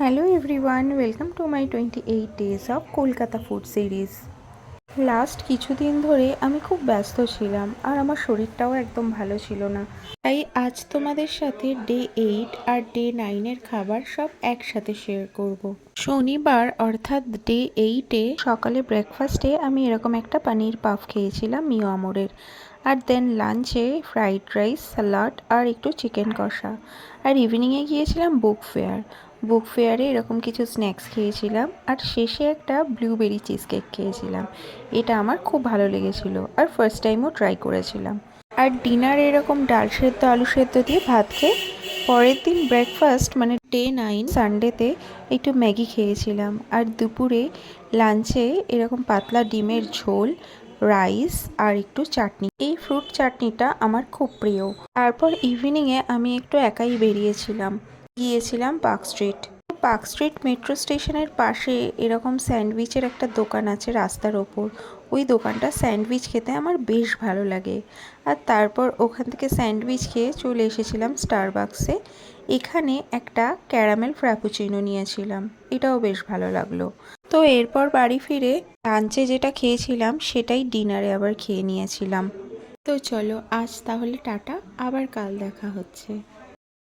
Hello everyone, welcome to my 28 days of Kolkata food series. Last কিছুদিন ধরে আমি খুব ব্যস্ত ছিলাম আর আমার শরীরটাও একদম ভালো ছিল না, তাই আজ তোমাদের সাথে ডে 8 আর ডে 9 এর খাবার সব একসাথে শেয়ার করব। শনিবার অর্থাৎ ডে 8-এ সকালে ব্রেকফাস্টে আমি এরকম একটা পনির পাফ খেয়েছিলাম মিও আমরের, আর দেন লাঞ্চে ফ্রাইড রাইস, স্যালাড আর একটু চিকেন কষা, আর ইভিনিংয়ে গিয়েছিলাম বুক ফেয়ারে এরকম কিছু স্ন্যাক্স খেয়েছিলাম, আর শেষে একটা ব্লুবেরি চিজ কেক খেয়েছিলাম। এটা আমার খুব ভালো লেগেছিল আর ফার্স্ট টাইমও ট্রাই করেছিলাম। আর ডিনারে এরকম ডাল সেদ্ধ আলু সেদ্ধ দিয়ে ভাত খেয়ে পরের দিন ব্রেকফাস্ট মানে ডে 9 সানডেতে একটু ম্যাগি খেয়েছিলাম, আর দুপুরে লাঞ্চে এরকম পাতলা ডিমের ঝোল, রাইস আর একটু চাটনি। এই ফ্রুট চাটনিটা আমার খুব প্রিয়। তারপর ইভিনিংয়ে আমি একটু একাই গিয়েছিলাম পার্ক স্ট্রিট মেট্রো স্টেশনের পাশে এরকম স্যান্ডউইচের একটা দোকান আছে রাস্তার ওপর। ওই দোকানটা স্যান্ডউইচ খেতে আমার বেশ ভালো লাগে। আর তারপর ওখান থেকে স্যান্ডউইচ খেয়ে চলে এসেছিলাম স্টারবাক্সে। এখানে একটা ক্যারামেল ফ্র্যাপুচিনো নিয়েছিলাম, এটাও বেশ ভালো লাগলো। তো এরপর বাড়ি ফিরে লাঞ্চে যেটা খেয়েছিলাম সেটাই ডিনারে আবার খেয়ে নিয়েছিলাম। তো চলো আজ তাহলে টাটা, আবার কাল দেখা হচ্ছে।